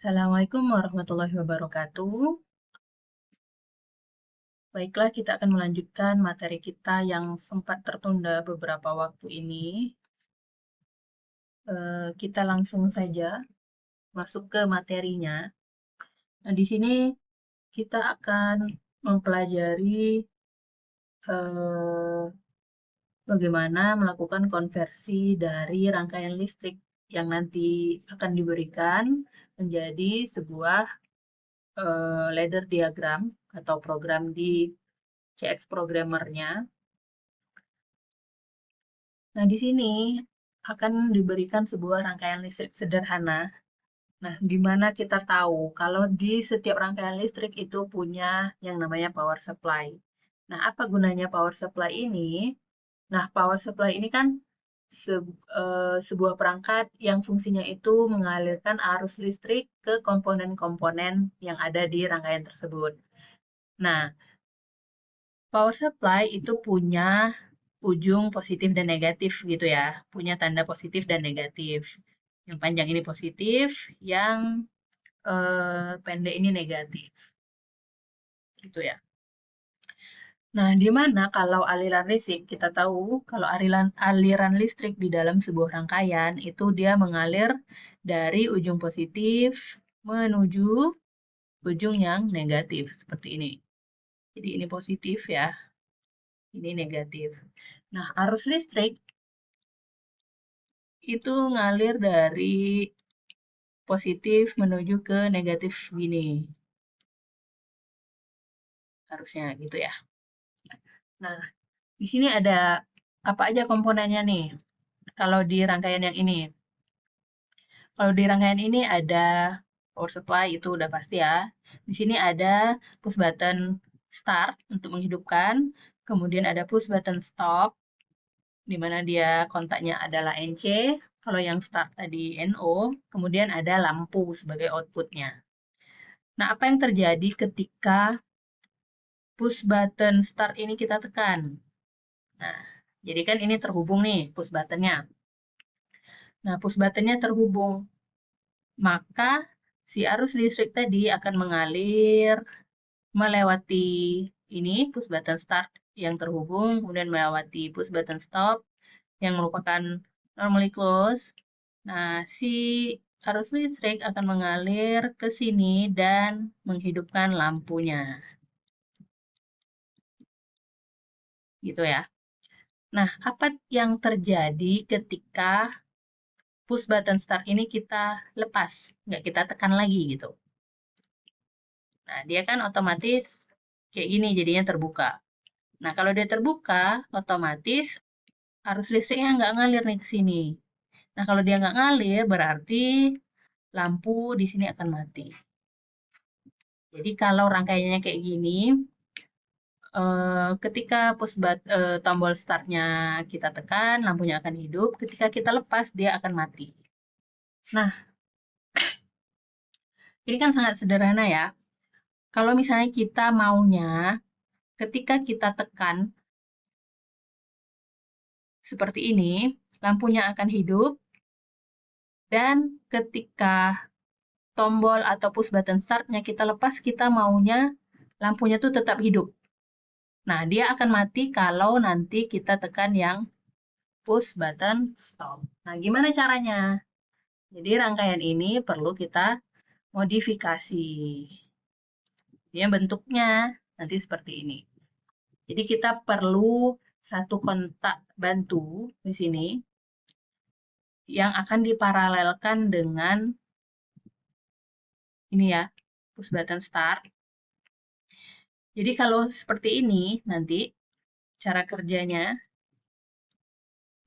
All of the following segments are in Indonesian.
Assalamualaikum warahmatullahi wabarakatuh. Baiklah, kita akan melanjutkan materi kita yang sempat tertunda beberapa waktu ini. Kita langsung saja masuk ke materinya. Nah, di sini kita akan mempelajari eh, bagaimana melakukan konversi dari rangkaian listrik yang nanti akan diberikan menjadi sebuah ladder diagram atau program di CX Programmer-nya. Nah, di sini akan diberikan sebuah rangkaian listrik sederhana. Nah, di mana kita tahu kalau di setiap rangkaian listrik itu punya yang namanya power supply. Nah, apa gunanya power supply ini? Nah, power supply ini kan sebuah perangkat yang fungsinya itu mengalirkan arus listrik ke komponen-komponen yang ada di rangkaian tersebut. Nah, power supply itu punya ujung positif dan negatif gitu ya, punya tanda positif dan negatif. Yang panjang ini positif, yang pendek ini negatif, gitu ya. Nah, di mana kalau aliran listrik, kita tahu kalau aliran listrik di dalam sebuah rangkaian itu dia mengalir dari ujung positif menuju ujung yang negatif, seperti ini. Jadi ini positif ya, ini negatif. Nah, arus listrik itu ngalir dari positif menuju ke negatif gini. Harusnya gitu ya. Nah, di sini ada apa aja komponennya nih? Kalau di rangkaian yang ini. Kalau di rangkaian ini ada power supply, itu udah pasti ya. Di sini ada push button start untuk menghidupkan. Kemudian ada push button stop, di mana dia kontaknya adalah NC. Kalau yang start tadi NO. Kemudian ada lampu sebagai outputnya. Nah, apa yang terjadi ketika push button start ini kita tekan? Nah, jadi kan ini terhubung nih push buttonnya. Nah, push buttonnya terhubung. Maka si arus listrik tadi akan mengalir melewati ini push button start yang terhubung, kemudian melewati push button stop yang merupakan normally close. Nah, si arus listrik akan mengalir ke sini dan menghidupkan lampunya. Gitu ya. Nah, apa yang terjadi ketika push button start ini kita lepas, nggak kita tekan lagi gitu. Nah, dia kan otomatis kayak gini jadinya terbuka. Nah, kalau dia terbuka, otomatis arus listriknya nggak ngalir nih ke sini. Nah, kalau dia nggak ngalir, berarti lampu di sini akan mati. Jadi, kalau rangkaiannya kayak gini, ketika tombol startnya kita tekan, lampunya akan hidup. Ketika kita lepas, dia akan mati. Nah, ini kan sangat sederhana ya. Kalau misalnya kita maunya, ketika kita tekan seperti ini, lampunya akan hidup, dan ketika tombol atau push button start-nya kita lepas, kita maunya lampunya tuh tetap hidup. Nah, dia akan mati kalau nanti kita tekan yang push button stop. Nah, gimana caranya? Jadi, rangkaian ini perlu kita modifikasi. Dia bentuknya nanti seperti ini. Jadi, kita perlu satu kontak bantu di sini yang akan diparalelkan dengan ini ya, push button start. Jadi kalau seperti ini nanti cara kerjanya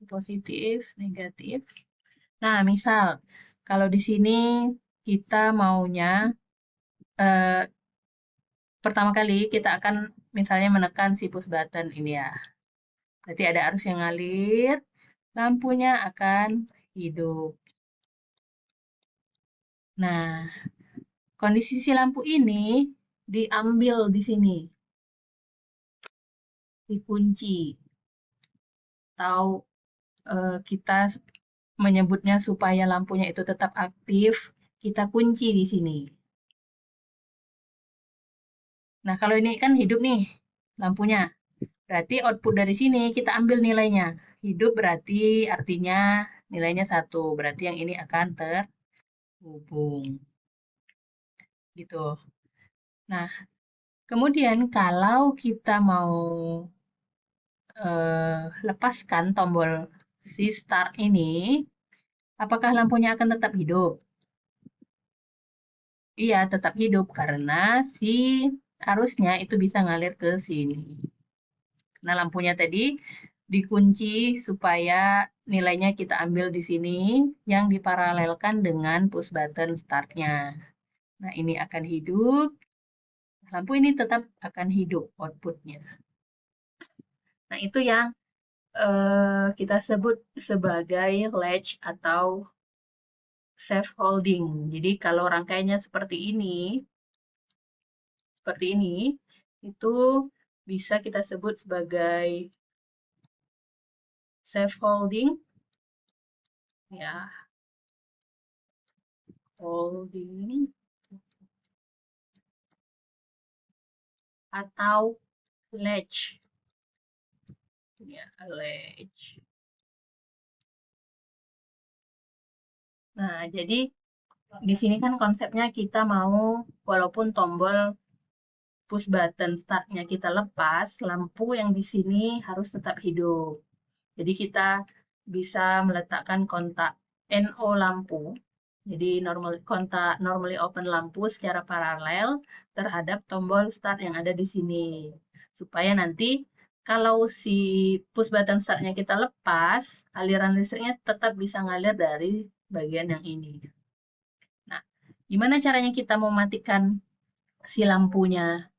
positif, negatif. Nah, misal kalau di sini kita maunya pertama kali kita akan misalnya menekan si push button ini ya. Berarti ada arus yang ngalir, lampunya akan hidup. Nah, kondisi si lampu ini diambil di sini. Dikunci. Atau kita menyebutnya supaya lampunya itu tetap aktif, kita kunci di sini. Nah, kalau ini kan hidup nih lampunya. Berarti output dari sini kita ambil nilainya. Hidup berarti artinya nilainya 1. Berarti yang ini akan terhubung. Gitu. Nah, kemudian kalau kita mau lepaskan tombol si start ini, apakah lampunya akan tetap hidup? Iya, tetap hidup karena si arusnya itu bisa ngalir ke sini. Nah, lampunya tadi dikunci supaya nilainya kita ambil di sini yang diparalelkan dengan push button start-nya. Nah, ini akan hidup. Lampu ini tetap akan hidup output-nya. Nah, itu yang kita sebut sebagai latch atau safe holding. Jadi, kalau rangkaiannya seperti ini, itu bisa kita sebut sebagai safe holding, ya, holding atau latch, ya, latch. Nah, jadi di sini kan konsepnya kita mau walaupun tombol push button start-nya kita lepas, lampu yang di sini harus tetap hidup. Jadi kita bisa meletakkan kontak NO lampu. Jadi kontak normally open lampu secara paralel terhadap tombol start yang ada di sini. Supaya nanti kalau si push button start-nya kita lepas, aliran listriknya tetap bisa ngalir dari bagian yang ini. Nah, gimana caranya kita mematikan si lampunya?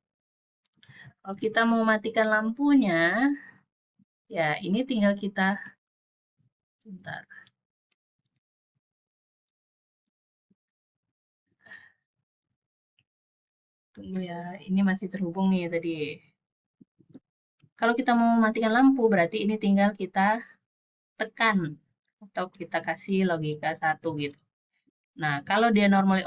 Kalau kita mau matikan lampunya, ya ini tinggal kita, bentar, tunggu ya, ini masih terhubung nih tadi. Kalau kita mau mematikan lampu, berarti ini tinggal kita tekan atau kita kasih logika 1 gitu. Nah, kalau dia normally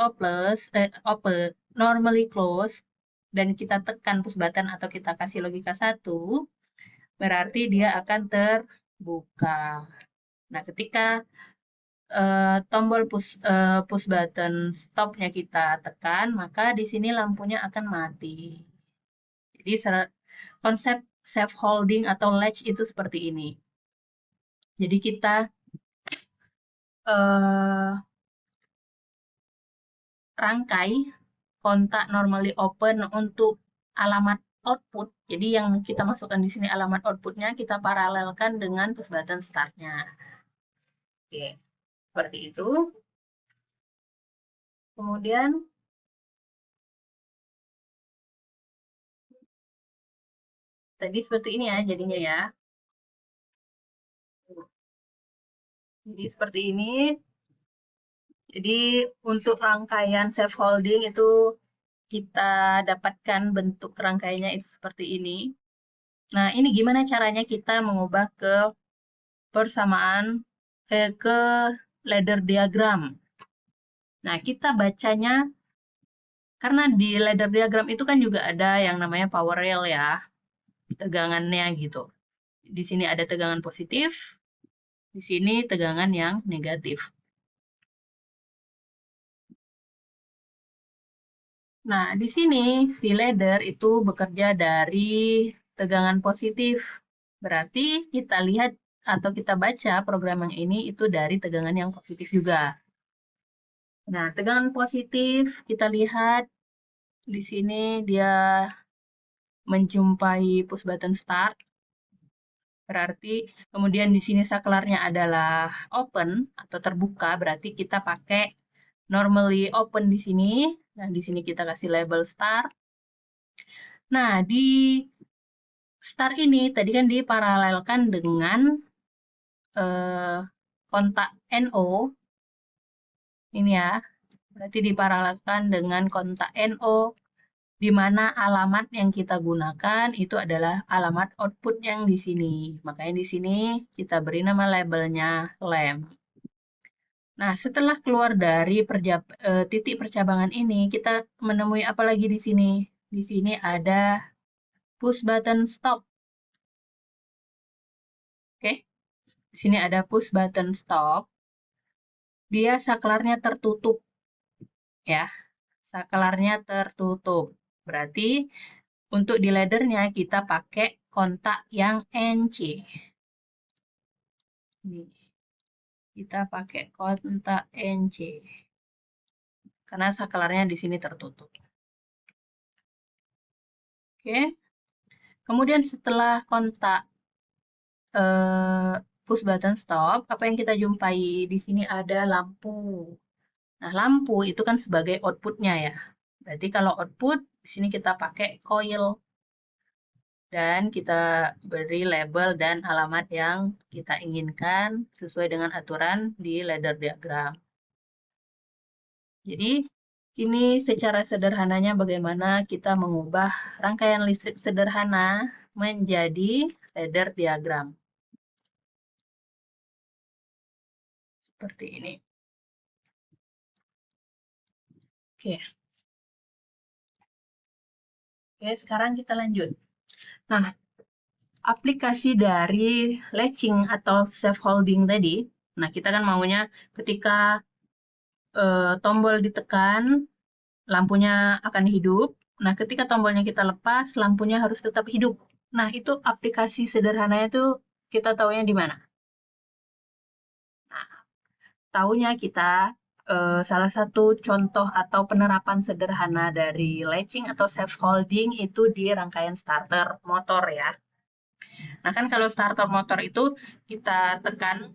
close dan kita tekan push button atau kita kasih logika 1, berarti dia akan terbuka. Nah, ketika tombol push button stop-nya kita tekan, maka di sini lampunya akan mati. Jadi konsep safe holding atau latch itu seperti ini. Jadi kita rangkai kontak normally open untuk alamat output. Jadi yang kita masukkan di sini alamat outputnya kita paralelkan dengan push button start-nya. Oke, seperti itu. Kemudian tadi seperti ini ya jadinya ya. Jadi seperti ini. Jadi untuk rangkaian safe holding itu kita dapatkan bentuk rangkaiannya itu seperti ini. Nah, ini gimana caranya kita mengubah ke persamaan ke ladder diagram. Nah, kita bacanya karena di ladder diagram itu kan juga ada yang namanya power rail ya, tegangannya gitu. Di sini ada tegangan positif, di sini tegangan yang negatif. Nah, di sini si ladder itu bekerja dari tegangan positif. Berarti kita lihat atau kita baca program yang ini itu dari tegangan yang positif juga. Nah, tegangan positif kita lihat di sini dia menjumpai push button start. Berarti kemudian di sini saklarnya adalah open atau terbuka, berarti kita pakai normally open di sini. Nah, di sini kita kasih label start. Nah, di start ini tadi kan diparalelkan dengan kontak NO. Ini ya, berarti diparalelkan dengan kontak NO, di mana alamat yang kita gunakan itu adalah alamat output yang di sini. Makanya di sini kita beri nama labelnya lamp. Nah, setelah keluar dari titik percabangan ini, kita menemui apa lagi di sini? Di sini ada push button stop. Oke, di sini ada push button stop. Dia saklarnya tertutup, ya. Saklarnya tertutup. Berarti untuk di laddernya kita pakai kontak yang NC. Nih, kita pakai kontak NC. Karena saklarnya di sini tertutup. Oke. Kemudian setelah kontak push button stop, apa yang kita jumpai di sini ada lampu. Nah, lampu itu kan sebagai output-nya ya. Berarti kalau output, di sini kita pakai coil. Dan kita beri label dan alamat yang kita inginkan sesuai dengan aturan di ladder diagram. Jadi, ini secara sederhananya bagaimana kita mengubah rangkaian listrik sederhana menjadi ladder diagram. Seperti ini. Oke. Oke, sekarang kita lanjut. Nah, aplikasi dari latching atau safe holding tadi, nah kita kan maunya ketika tombol ditekan, lampunya akan hidup. Nah, ketika tombolnya kita lepas, lampunya harus tetap hidup. Nah, itu aplikasi sederhananya itu kita taunya di mana? Nah, taunya kita salah satu contoh atau penerapan sederhana dari latching atau safe holding itu di rangkaian starter motor ya. Nah, kan kalau starter motor itu kita tekan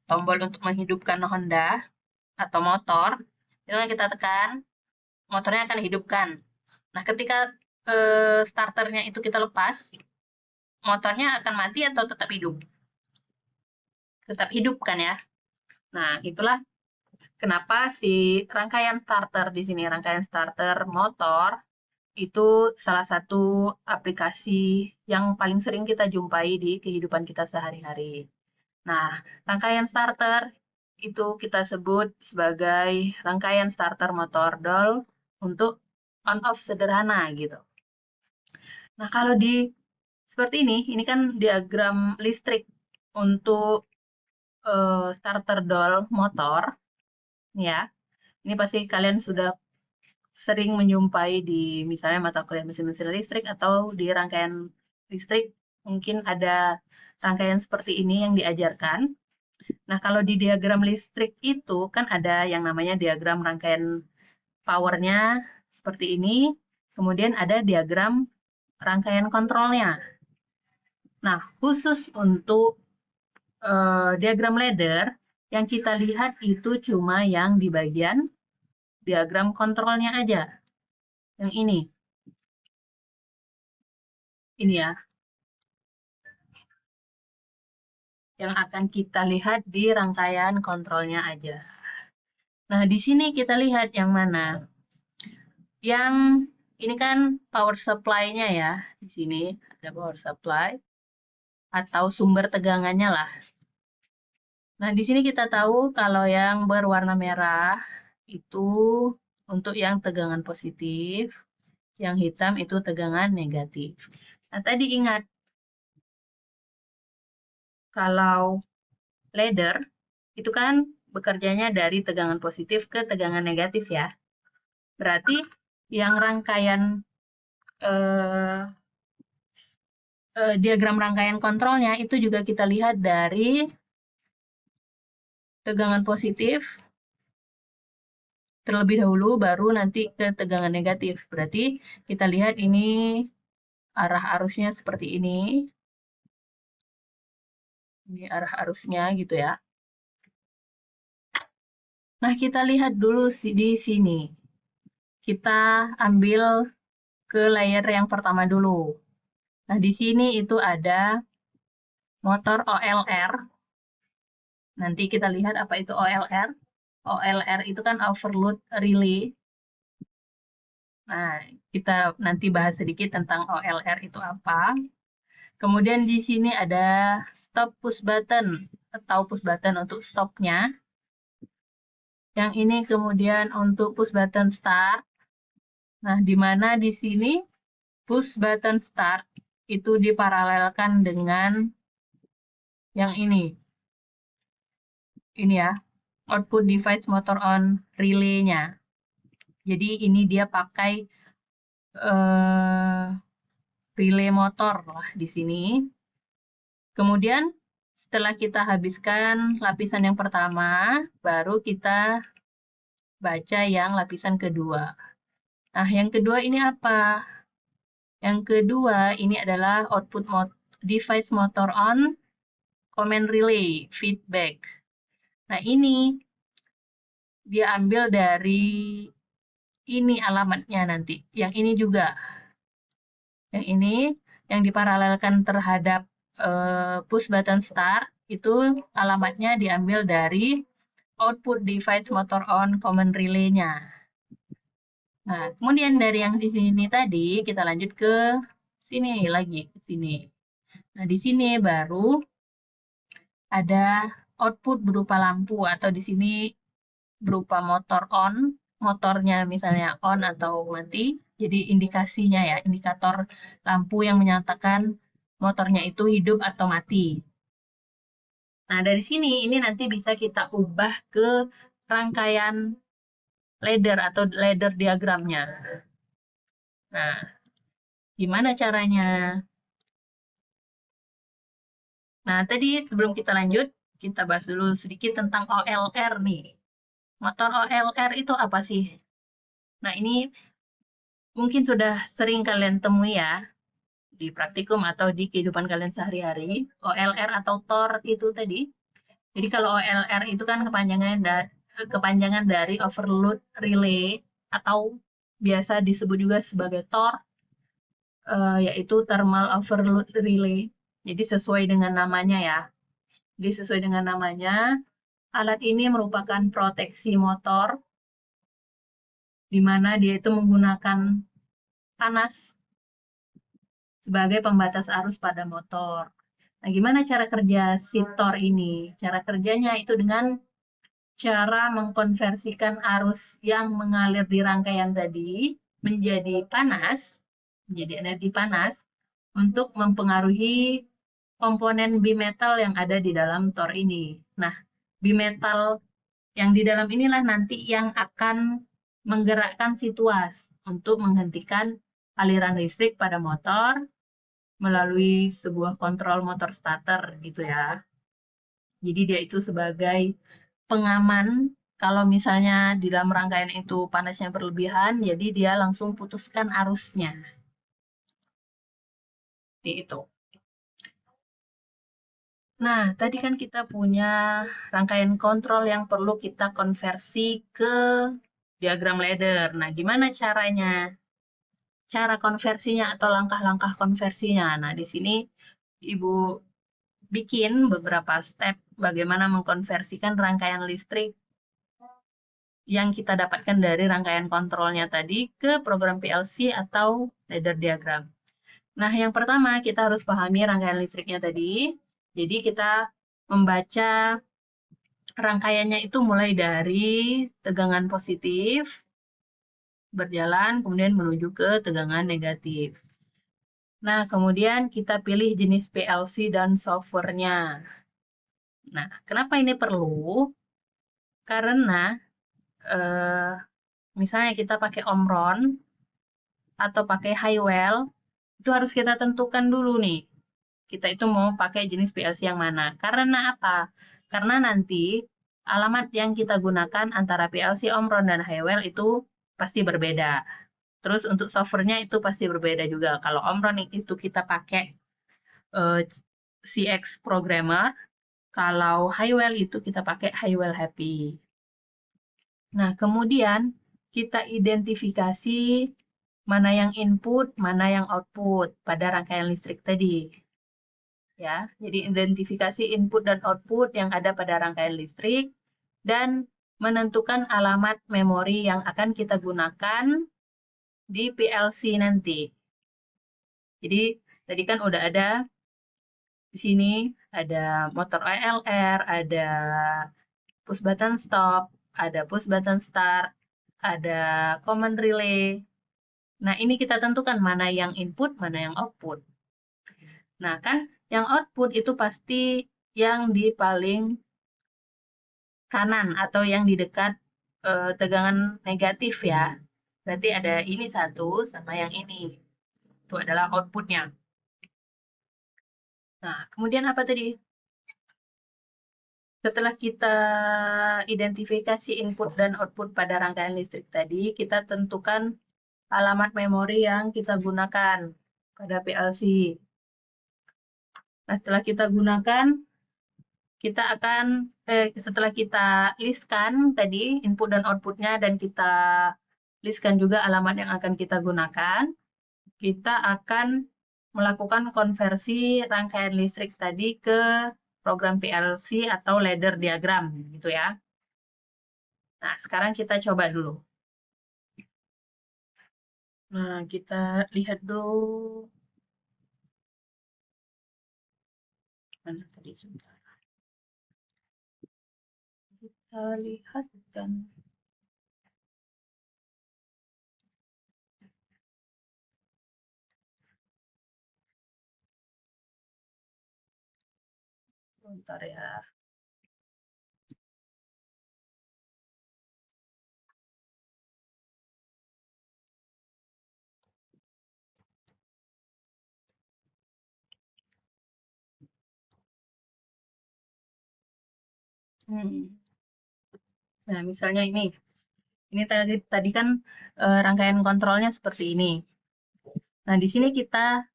tombol untuk menghidupkan Honda atau motor, itu kan kita tekan, motornya akan dihidupkan. Nah, ketika starternya itu kita lepas, motornya akan mati atau tetap hidup? Tetap hidup kan ya? Nah, itulah kenapa si rangkaian starter di sini, rangkaian starter motor, itu salah satu aplikasi yang paling sering kita jumpai di kehidupan kita sehari-hari. Nah, rangkaian starter itu kita sebut sebagai rangkaian starter motor dol untuk on-off sederhana gitu. Nah, kalau di seperti ini kan diagram listrik untuk starter dol motor, ya. Ini pasti kalian sudah sering menjumpai di misalnya mata kuliah mesin-mesin listrik atau di rangkaian listrik, mungkin ada rangkaian seperti ini yang diajarkan. Nah, kalau di diagram listrik itu kan ada yang namanya diagram rangkaian powernya seperti ini, kemudian ada diagram rangkaian kontrolnya. Nah, khusus untuk diagram ladder, yang kita lihat itu cuma yang di bagian diagram kontrolnya aja. Yang ini. Ini ya. Yang akan kita lihat di rangkaian kontrolnya aja. Nah, di sini kita lihat yang mana. Yang ini kan power supply-nya ya. Di sini ada power supply atau sumber tegangannya lah. Nah, di sini kita tahu kalau yang berwarna merah itu untuk yang tegangan positif, yang hitam itu tegangan negatif. Nah, tadi ingat, kalau ladder itu kan bekerjanya dari tegangan positif ke tegangan negatif ya. Berarti yang rangkaian diagram rangkaian kontrolnya itu juga kita lihat dari tegangan positif terlebih dahulu, baru nanti ke tegangan negatif. Berarti kita lihat ini arah arusnya seperti ini. Ini arah arusnya gitu ya. Nah, kita lihat dulu di sini. Kita ambil ke layer yang pertama dulu. Nah, di sini itu ada motor OLR. Nanti kita lihat apa itu OLR. OLR itu kan overload relay. Nah, kita nanti bahas sedikit tentang OLR itu apa. Kemudian di sini ada stop push button atau push button untuk stopnya. Yang ini kemudian untuk push button start. Nah, di mana di sini push button start itu diparalelkan dengan yang ini. Ini ya, output device motor on relay-nya. Jadi ini dia pakai relay motor lah di sini. Kemudian setelah kita habiskan lapisan yang pertama, baru kita baca yang lapisan kedua. Nah, yang kedua ini apa? Yang kedua ini adalah output device motor on command relay feedback. Nah, ini dia ambil dari ini alamatnya nanti. Yang ini juga. Yang ini yang diparalelkan terhadap push button start itu alamatnya diambil dari output device motor on command relay-nya. Nah, kemudian dari yang di sini tadi kita lanjut ke sini lagi, ke sini. Nah, di sini baru ada output berupa lampu atau di sini berupa motor on, motornya misalnya on atau mati. Jadi indikasinya ya, indikator lampu yang menyatakan motornya itu hidup atau mati. Nah, dari sini ini nanti bisa kita ubah ke rangkaian ladder atau ladder diagramnya. Nah, gimana caranya? Nah, tadi sebelum kita lanjut, kita bahas dulu sedikit tentang OLR nih. Motor OLR itu apa sih? Nah, ini mungkin sudah sering kalian temui ya, di praktikum atau di kehidupan kalian sehari-hari. OLR atau TOR itu tadi. Jadi kalau OLR itu kan kepanjangan dari overload relay atau biasa disebut juga sebagai TOR, yaitu thermal overload relay. Jadi sesuai dengan namanya ya. Jadi sesuai dengan namanya, alat ini merupakan proteksi motor, di mana dia itu menggunakan panas sebagai pembatas arus pada motor. Nah, gimana cara kerja si TOR ini? Cara kerjanya itu dengan cara mengkonversikan arus yang mengalir di rangkaian tadi menjadi panas, menjadi energi panas, untuk mempengaruhi komponen bimetal yang ada di dalam TOR ini. Nah, bimetal yang di dalam inilah nanti yang akan menggerakkan si tuas untuk menghentikan aliran listrik pada motor melalui sebuah kontrol motor starter gitu ya. Jadi dia itu sebagai pengaman kalau misalnya di dalam rangkaian itu panasnya berlebihan, jadi dia langsung putuskan arusnya. Seperti itu. Nah, tadi kan kita punya rangkaian kontrol yang perlu kita konversi ke diagram ladder. Nah, gimana caranya? Cara konversinya atau langkah-langkah konversinya. Nah, di sini Ibu bikin beberapa step bagaimana mengkonversikan rangkaian listrik yang kita dapatkan dari rangkaian kontrolnya tadi ke program PLC atau ladder diagram. Nah, yang pertama kita harus pahami rangkaian listriknya tadi. Jadi kita membaca rangkaiannya itu mulai dari tegangan positif, berjalan, kemudian menuju ke tegangan negatif. Nah, kemudian kita pilih jenis PLC dan software-nya. Nah, kenapa ini perlu? Karena misalnya kita pakai Omron atau pakai Highwell, itu harus kita tentukan dulu nih. Kita itu mau pakai jenis PLC yang mana. Karena apa? Karena nanti alamat yang kita gunakan antara PLC Omron dan Highwell itu pasti berbeda. Terus untuk software-nya itu pasti berbeda juga. Kalau Omron itu kita pakai CX Programmer, kalau Highwell itu kita pakai Highwell Happy. Nah, kemudian kita identifikasi mana yang input, mana yang output pada rangkaian listrik tadi. Ya, jadi identifikasi input dan output yang ada pada rangkaian listrik dan menentukan alamat memori yang akan kita gunakan di PLC nanti. Jadi tadi kan udah ada di sini ada motor OLR, ada push button stop, ada push button start, ada command relay. Nah, ini kita tentukan mana yang input, mana yang output. Nah, kan yang output itu pasti yang di paling kanan atau yang di dekat tegangan negatif ya. Berarti ada ini satu sama yang ini. Itu adalah outputnya. Nah, kemudian apa tadi? Setelah kita identifikasi input dan output pada rangkaian listrik tadi, kita tentukan alamat memori yang kita gunakan pada PLC. Nah, setelah kita gunakan, kita akan, setelah kita listkan tadi input dan outputnya dan kita listkan juga alamat yang akan kita gunakan, kita akan melakukan konversi rangkaian listrik tadi ke program PLC atau ladder diagram, gitu ya. Nah, sekarang kita coba dulu. Nah, kita lihat dulu. Mana tadi sebentar. Kita lihat kan. Sebentar ya. Nah, misalnya ini. Ini tadi kan rangkaian kontrolnya seperti ini. Nah, di sini kita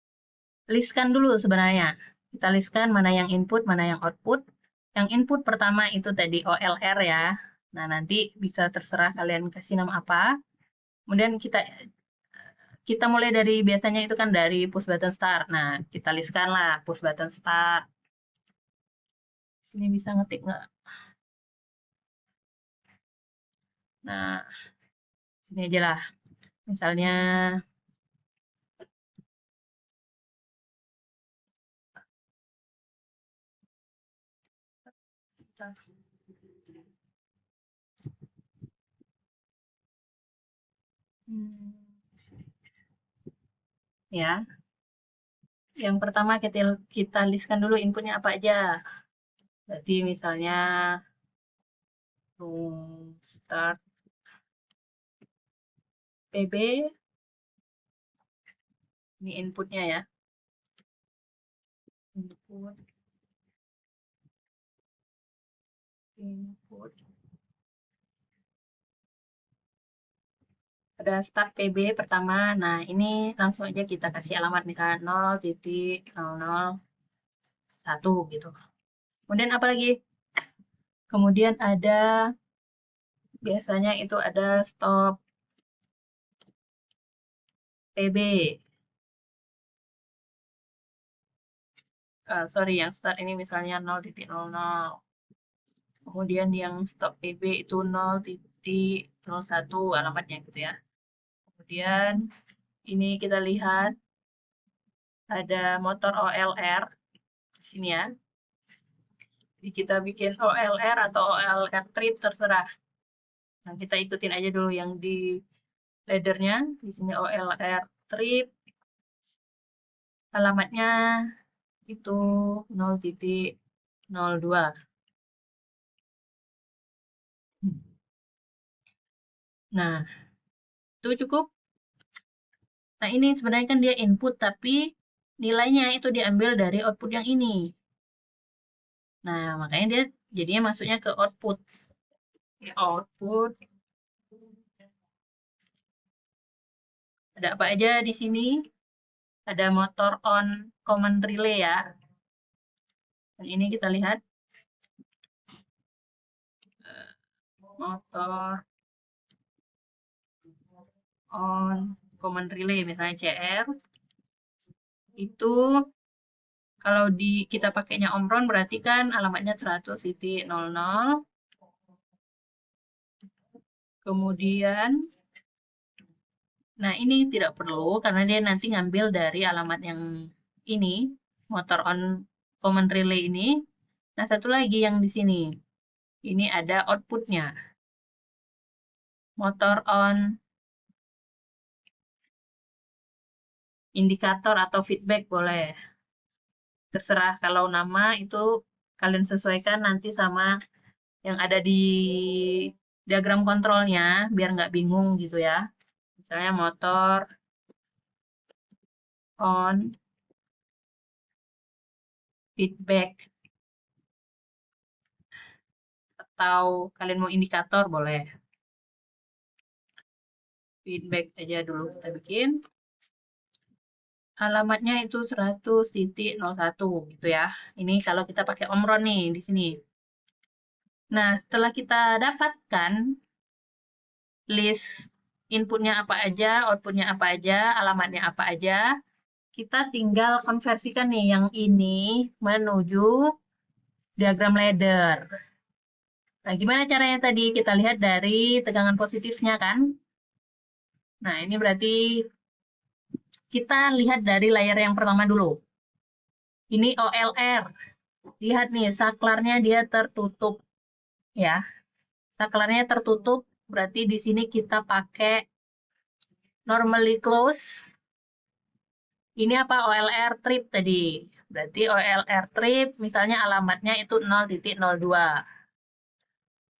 listkan dulu sebenarnya. Kita listkan mana yang input, mana yang output. Yang input pertama itu tadi OLR ya. Nah, nanti bisa terserah kalian kasih nama apa. Kemudian kita mulai dari biasanya itu kan dari push button start. Nah, kita listkan lah push button start. Sini bisa ngetik nggak? Nah, sini aja lah. Misalnya ya. Yang pertama kita listkan dulu inputnya apa aja. Berarti misalnya start PB, ini inputnya ya. Input. Ada start PB pertama. Nah, ini langsung aja kita kasih alamat misalnya 0.001 gitu. Kemudian apa lagi? Kemudian ada biasanya itu ada stop PB. Sorry, yang start ini misalnya 0.00. Kemudian yang stop PB itu 0.01 alamatnya gitu ya. Kemudian ini kita lihat ada motor OLR di sini ya. Jadi kita bikin OLR atau OLR trip terserah. Nah, kita ikutin aja dulu yang di laddernya. Di sini OLR trip. Alamatnya itu 0.02. Nah, itu cukup. Nah, ini sebenarnya kan dia input, tapi nilainya itu diambil dari output yang ini. Nah, makanya dia jadinya masuknya ke output. Output. Ada apa aja di sini? Ada motor on command relay ya. Dan ini kita lihat motor on command relay misalnya CR itu kalau kita pakainya omron berarti kan alamatnya 100.00. Kemudian nah ini tidak perlu karena dia nanti ngambil dari alamat yang ini motor on command relay ini. Nah, satu lagi yang di sini. Ini ada outputnya. Motor on, indikator atau feedback boleh. Terserah, kalau nama itu kalian sesuaikan nanti sama yang ada di diagram kontrolnya, biar nggak bingung gitu ya. Misalnya motor on, feedback, atau kalian mau indikator boleh. Feedback aja dulu kita bikin. Alamatnya itu 100.01 gitu ya. Ini kalau kita pakai Omron nih di sini. Nah, setelah kita dapatkan list inputnya apa aja, outputnya apa aja, alamatnya apa aja, kita tinggal konversikan nih yang ini menuju diagram ladder. Nah, gimana caranya tadi? Kita lihat dari tegangan positifnya kan? Nah, ini berarti kita lihat dari layer yang pertama dulu. Ini OLR. Lihat nih, saklarnya dia tertutup. Ya, saklarnya tertutup, berarti di sini kita pakai normally close. Ini apa? OLR trip tadi. Berarti OLR trip, misalnya alamatnya itu 0.02.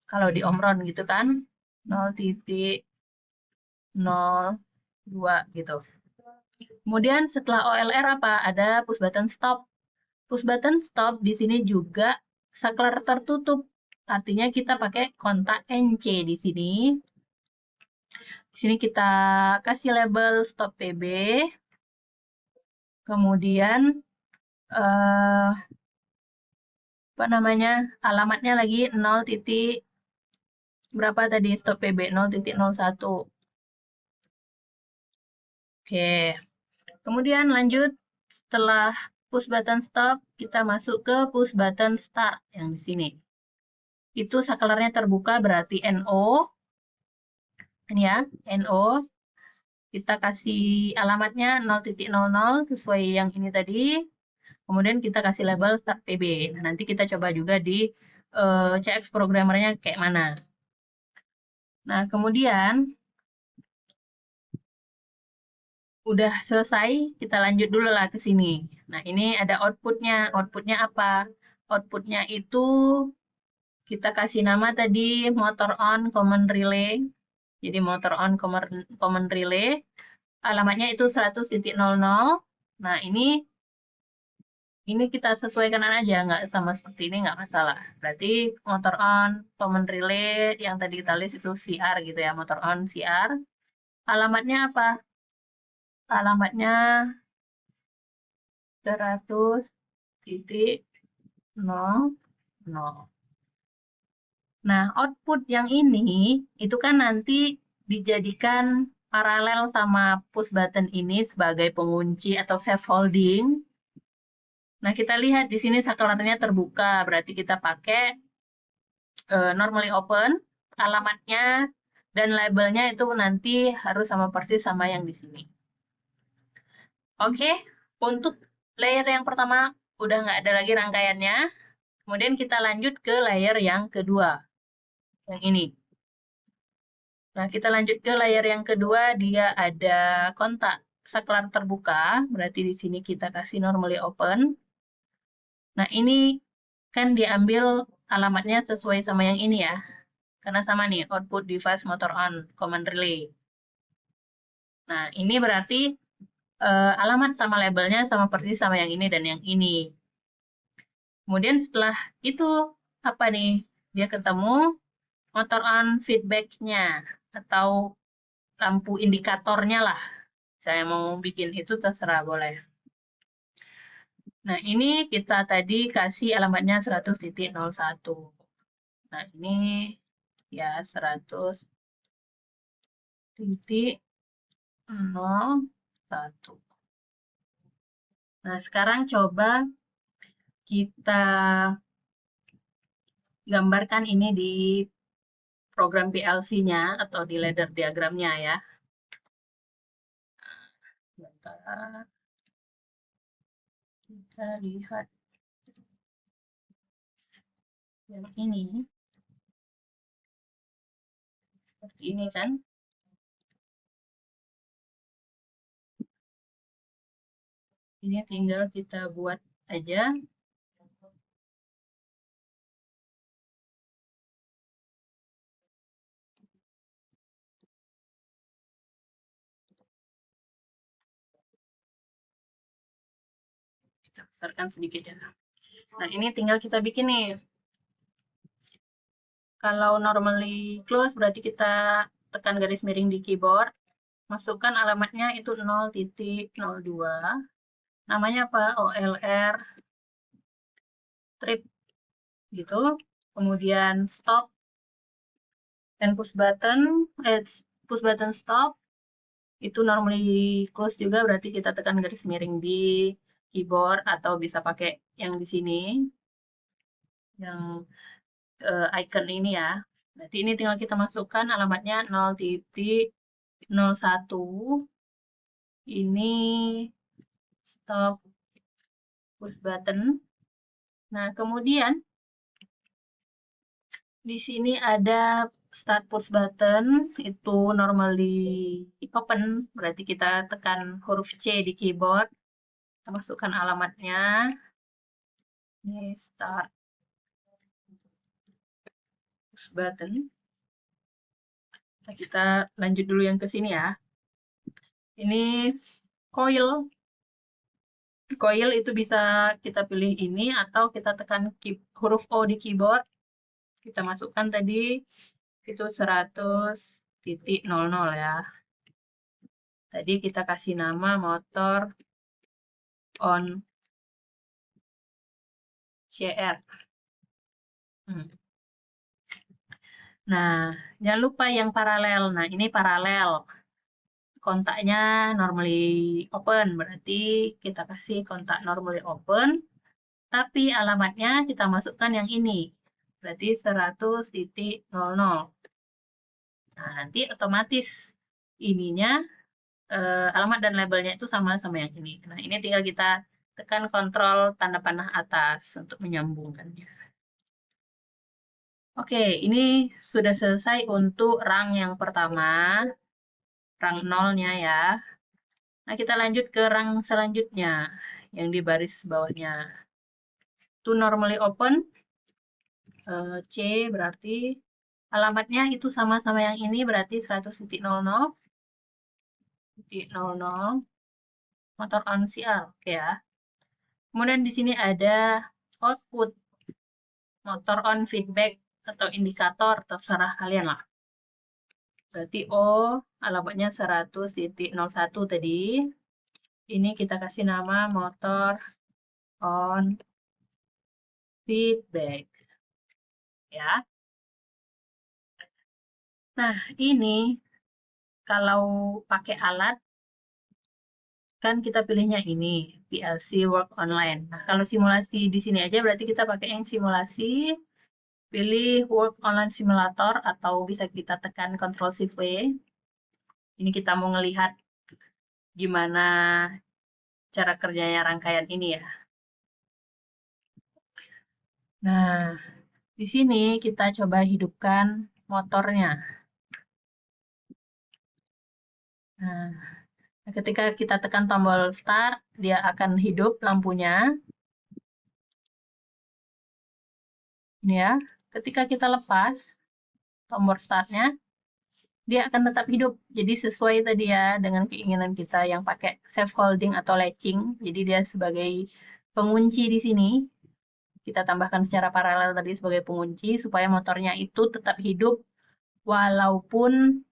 Kalau di Omron gitu kan, 0.02 gitu. Kemudian setelah OLR apa? Ada push button stop. Push button stop di sini juga saklar tertutup. Artinya kita pakai kontak NC di sini. Di sini kita kasih label stop PB. Kemudian apa namanya? Alamatnya lagi 0 titik berapa tadi stop PB 0.01. Oke. Kemudian lanjut setelah push button stop, kita masuk ke push button start yang di sini. Itu saklarnya terbuka berarti NO. Ini ya, NO. Kita kasih alamatnya 0.00 sesuai yang ini tadi. Kemudian kita kasih label start PB. Nah, nanti kita coba juga di CX programmernya kayak mana. Nah, kemudian udah selesai, kita lanjut dulu lah ke sini. Nah, ini ada outputnya. Outputnya apa? Outputnya itu kita kasih nama tadi motor on command relay. Jadi motor on command relay. Alamatnya itu 100.00. Nah, ini kita sesuaikan aja, nggak sama seperti ini nggak masalah. Berarti motor on command relay yang tadi kita list itu CR gitu ya, motor on CR. Alamatnya apa? Alamatnya 100.00. Nah, output yang ini itu kan nanti dijadikan paralel sama push button ini sebagai pengunci atau safe holding. Nah, kita lihat di sini saklarnya terbuka, berarti kita pakai normally open, alamatnya dan labelnya itu nanti harus sama persis sama yang di sini. Oke, untuk layer yang pertama udah nggak ada lagi rangkaiannya. Kemudian kita lanjut ke layer yang kedua, yang ini. Nah, kita lanjut ke layer yang kedua, dia ada kontak saklar terbuka, berarti di sini kita kasih normally open. Nah, ini kan diambil alamatnya sesuai sama yang ini ya, karena sama nih, output device motor on, command relay. Nah, ini berarti alamat sama labelnya sama persis sama yang ini dan yang ini. Kemudian setelah itu, apa nih? Dia ketemu motor on feedback-nya, atau lampu indikatornya lah. Saya mau bikin itu terserah boleh. Nah, ini kita tadi kasih alamatnya 100.01. Nah, ini ya 100.01. Nah, sekarang coba kita gambarkan ini di program PLC-nya atau di ladder diagramnya ya. Bentar. Kita lihat. yang ini seperti ini kan. Ini tinggal kita buat aja. Kita besarkan sedikit ya. Nah, ini tinggal kita bikin nih. Kalau normally close berarti kita tekan garis miring di keyboard. Masukkan alamatnya itu 0.02. Namanya apa? OLR trip gitu. Kemudian stop and push button stop. Itu normally close juga berarti kita tekan garis miring di keyboard atau bisa pakai yang di sini. Yang icon ini ya. Berarti ini tinggal kita masukkan alamatnya 0.01. Ini stop push button. Nah, kemudian di sini ada start push button, itu normally open, berarti kita tekan huruf C di keyboard. Kita masukkan alamatnya. Ini start push button. Nah, kita lanjut dulu yang ke sini ya. Ini coil. Coil itu bisa kita pilih ini atau kita tekan huruf O di keyboard. Kita masukkan tadi itu 100.00 ya. Tadi kita kasih nama motor on CR. Nah, jangan lupa yang paralel. Nah, ini paralel. Kontaknya normally open, berarti kita kasih kontak normally open. Tapi alamatnya kita masukkan yang ini. Berarti 100.00. Nah, nanti otomatis ininya alamat dan labelnya itu sama yang ini. Nah, ini tinggal kita tekan kontrol tanda panah atas untuk menyambungkannya. Oke, ini sudah selesai untuk rang yang pertama, rang nolnya ya. Nah, kita lanjut ke rang selanjutnya, yang di baris bawahnya. To normally open, C berarti alamatnya itu sama yang ini, berarti 100.00. Motor on CR, oke ya. Kemudian di sini ada output, motor on feedback atau indikator, terserah kalian lah. Berarti O, alamatnya 100.01 tadi. Ini kita kasih nama motor on feedback. Ya. Nah, ini kalau pakai alat, kan kita pilihnya ini, PLC Work Online. Nah, kalau simulasi di sini aja berarti kita pakai yang simulasi, pilih Work Online Simulator, atau bisa kita tekan Ctrl Shift V. Ini kita mau ngelihat gimana cara kerjanya rangkaian ini ya. Nah, di sini kita coba hidupkan motornya. Nah, ketika kita tekan tombol start, dia akan hidup lampunya. Ini ya. Ketika kita lepas tombol startnya, dia akan tetap hidup. Jadi sesuai tadi ya dengan keinginan kita yang pakai safe holding atau latching. Jadi dia sebagai pengunci di sini. Kita tambahkan secara paralel tadi sebagai pengunci supaya motornya itu tetap hidup walaupun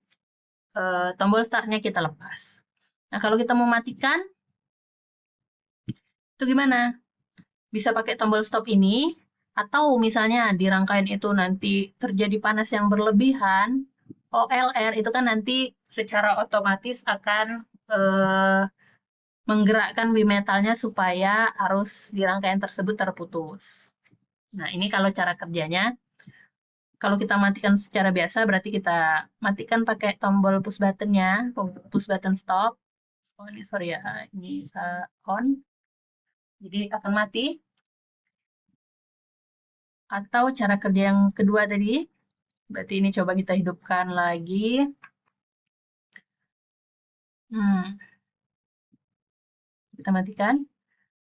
tombol startnya kita lepas. Nah, kalau kita mau matikan, itu gimana? Bisa pakai tombol stop ini, atau misalnya di rangkaian itu nanti terjadi panas yang berlebihan, OLR itu kan nanti secara otomatis akan menggerakkan bimetalnya supaya arus di rangkaian tersebut terputus. Nah, ini kalau cara kerjanya. Kalau kita matikan secara biasa, berarti kita matikan pakai tombol push button-nya, push button stop. Oh, ini sorry ya, ini on. Jadi akan mati. Atau cara kerja yang kedua tadi, berarti ini coba kita hidupkan lagi. Kita matikan.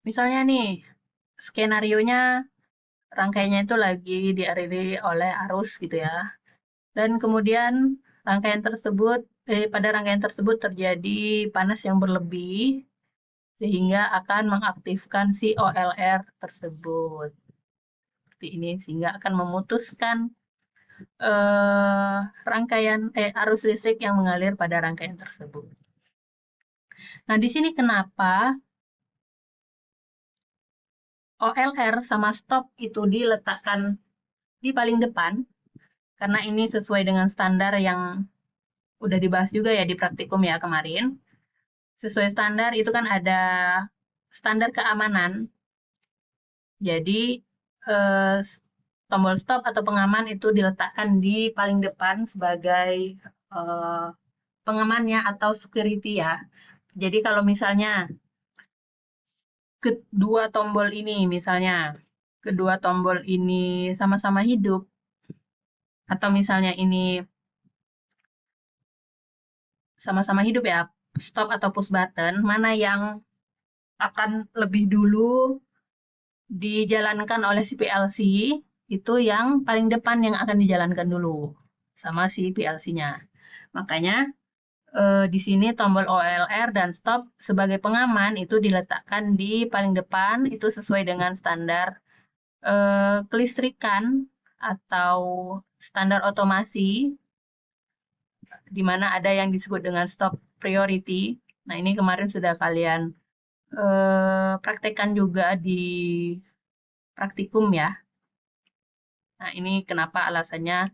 Misalnya nih, skenarionya rangkaiannya itu lagi diakhiri oleh arus gitu ya. Dan kemudian pada rangkaian tersebut terjadi panas yang berlebih sehingga akan mengaktifkan si OLR tersebut. Seperti ini sehingga akan memutuskan arus listrik yang mengalir pada rangkaian tersebut. Nah, di sini kenapa OLR sama stop itu diletakkan di paling depan? Karena ini sesuai dengan standar yang udah dibahas juga ya di praktikum ya kemarin. Sesuai standar itu kan ada standar keamanan. Jadi eh, tombol stop atau pengaman itu diletakkan di paling depan sebagai eh, pengamannya atau security ya. Jadi kalau misalnya kedua tombol ini sama-sama hidup, atau misalnya ini sama-sama hidup ya, stop atau push button, mana yang akan lebih dulu dijalankan oleh si PLC, itu yang paling depan yang akan dijalankan dulu sama si PLC-nya. Makanya di sini tombol OLR dan stop sebagai pengaman itu diletakkan di paling depan, itu sesuai dengan standar kelistrikan atau standar otomasi, di mana ada yang disebut dengan stop priority. Nah, ini kemarin sudah kalian praktekkan juga di praktikum ya. Nah, ini kenapa alasannya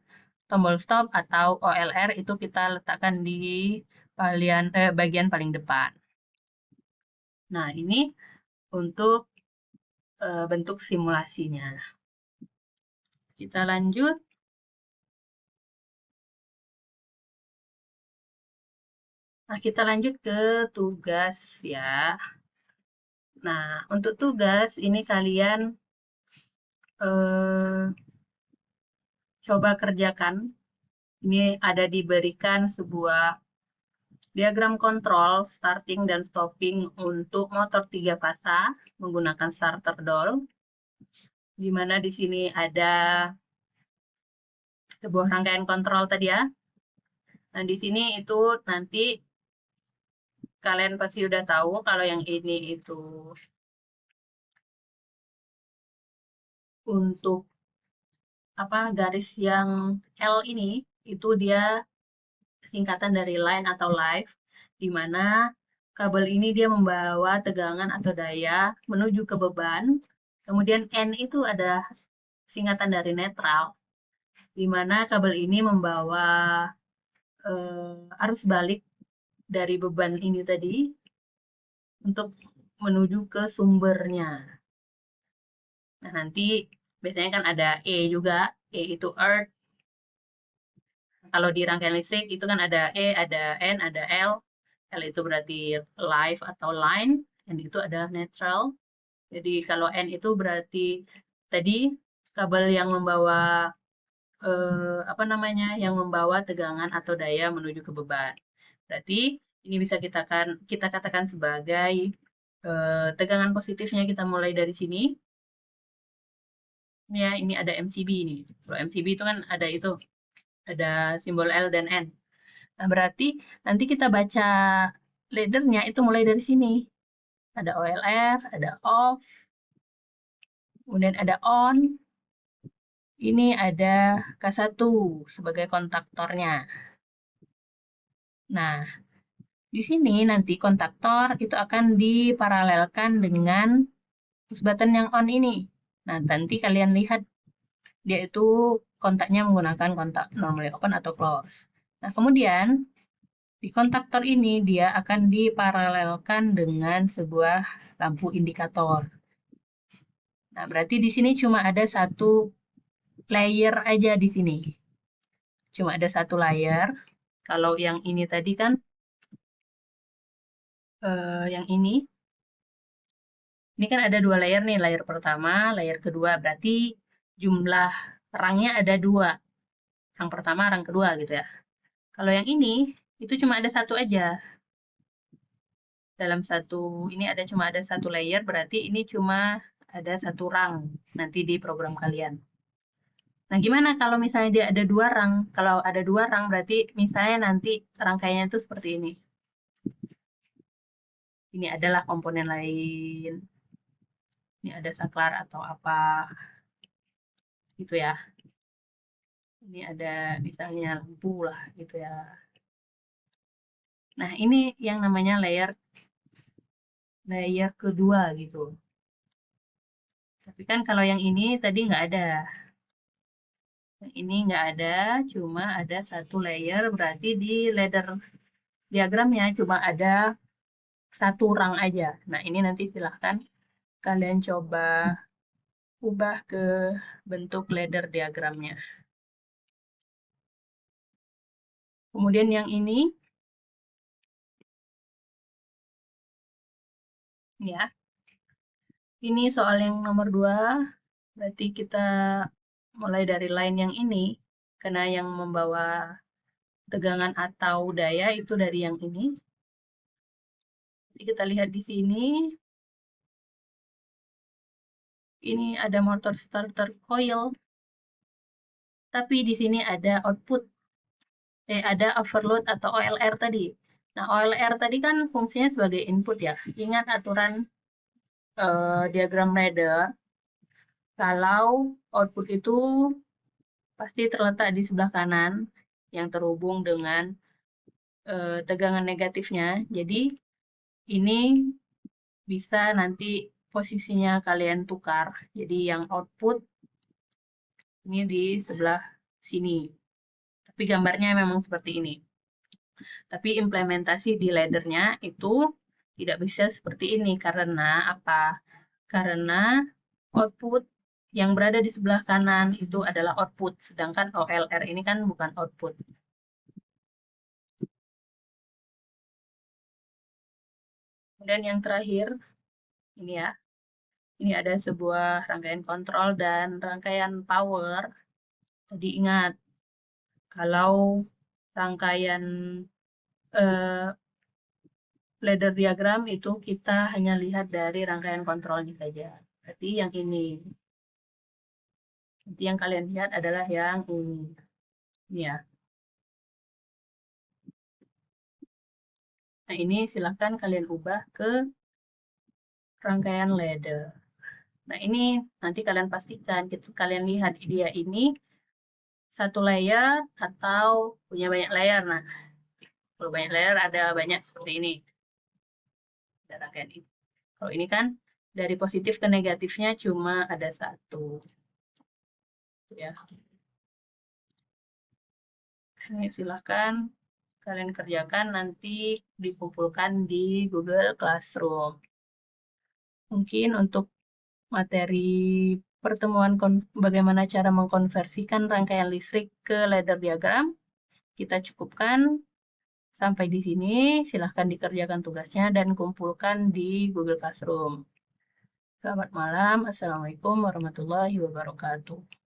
tombol stop atau OLR itu kita letakkan di bagian paling depan. Nah, ini untuk bentuk simulasinya. Kita lanjut. Nah, kita lanjut ke tugas ya. Nah, untuk tugas ini kalian coba kerjakan. Ini ada diberikan sebuah diagram kontrol starting dan stopping untuk motor 3 fasa menggunakan starter doll. Di mana di sini ada sebuah rangkaian kontrol tadi ya. Nah, di sini itu nanti kalian pasti udah tahu kalau yang ini itu untuk garis yang L ini itu dia singkatan dari line atau live, di mana kabel ini dia membawa tegangan atau daya menuju ke beban. Kemudian N itu ada singkatan dari netral, di mana kabel ini membawa arus balik dari beban ini tadi untuk menuju ke sumbernya. Nah, nanti biasanya kan ada E juga, E itu earth. Kalau di rangkaian listrik itu kan ada E, ada N, ada L. L itu berarti live atau line, N itu ada neutral. Jadi kalau N itu berarti tadi kabel yang membawa yang membawa tegangan atau daya menuju ke beban. Berarti ini bisa kita katakan sebagai tegangan positifnya kita mulai dari sini. Ya, ini ada MCB ini. Kalau MCB itu kan ada simbol L dan N. Nah, berarti nanti kita baca laddernya itu mulai dari sini. Ada OLR, ada off, kemudian ada on. Ini ada K1 sebagai kontaktornya. Nah, di sini nanti kontaktor itu akan diparalelkan dengan push button yang on ini. Nah, nanti kalian lihat dia itu kontaknya menggunakan kontak normally open atau close. Nah, kemudian di kontaktor ini dia akan diparalelkan dengan sebuah lampu indikator. Nah, berarti di sini cuma ada satu layer aja di sini. Cuma ada satu layer. Kalau yang ini tadi kan, yang ini kan ada 2 layer nih, layer pertama, layer kedua. Berarti jumlah rangnya ada 2. Rang pertama, rang kedua gitu ya. Kalau yang ini, itu cuma ada 1 aja. Dalam ini cuma ada 1 layer, berarti ini cuma ada 1 rang nanti di program kalian. Nah, gimana kalau misalnya dia ada 2 rang? Kalau ada 2 rang berarti misalnya nanti rangkaiannya itu seperti ini. Ini adalah komponen lain. Ini ada saklar atau apa gitu ya. Ini ada misalnya lampu lah gitu ya. Nah, ini yang namanya layer kedua gitu. Tapi kan kalau yang ini tadi nggak ada. Yang ini nggak ada, cuma ada 1 layer, berarti di ladder diagramnya cuma ada 1 rang aja. Nah, ini nanti silahkan kalian coba ubah ke bentuk ladder diagramnya. Kemudian yang ini, ya, ini soal yang nomor 2, berarti kita mulai dari line yang ini, karena yang membawa tegangan atau daya itu dari yang ini. Jadi kita lihat di sini, ini ada motor starter coil, tapi di sini ada ada overload atau OLR tadi. Nah, OLR tadi kan fungsinya sebagai input ya. Ingat aturan diagram ladder, kalau output itu pasti terletak di sebelah kanan yang terhubung dengan tegangan negatifnya. Jadi ini bisa nanti posisinya kalian tukar. Jadi yang output ini di sebelah sini. Tapi gambarnya memang seperti ini. Tapi implementasi di laddernya itu tidak bisa seperti ini. Karena apa? Karena output yang berada di sebelah kanan itu adalah output. Sedangkan OLR ini kan bukan output. Kemudian yang terakhir, ini ya. Ini ada sebuah rangkaian kontrol dan rangkaian power. Tadi ingat, kalau rangkaian ladder diagram itu kita hanya lihat dari rangkaian kontrolnya saja. Berarti yang ini. Nanti yang kalian lihat adalah yang ini. Ini ya. Nah, ini silahkan kalian ubah ke rangkaian ladder. Nah, ini nanti kalian pastikan, kalian lihat dia ini 1 layer atau punya banyak layer. Nah, kalau banyak layer ada banyak seperti ini. Ada rangkaian ini. Kalau ini kan dari positif ke negatifnya cuma ada 1. Ya. Ini silahkan kalian kerjakan, nanti dikumpulkan di Google Classroom. Mungkin untuk materi pertemuan bagaimana cara mengkonversikan rangkaian listrik ke ladder diagram, kita cukupkan sampai di sini. Silahkan dikerjakan tugasnya dan kumpulkan di Google Classroom. Selamat malam. Assalamualaikum warahmatullahi wabarakatuh.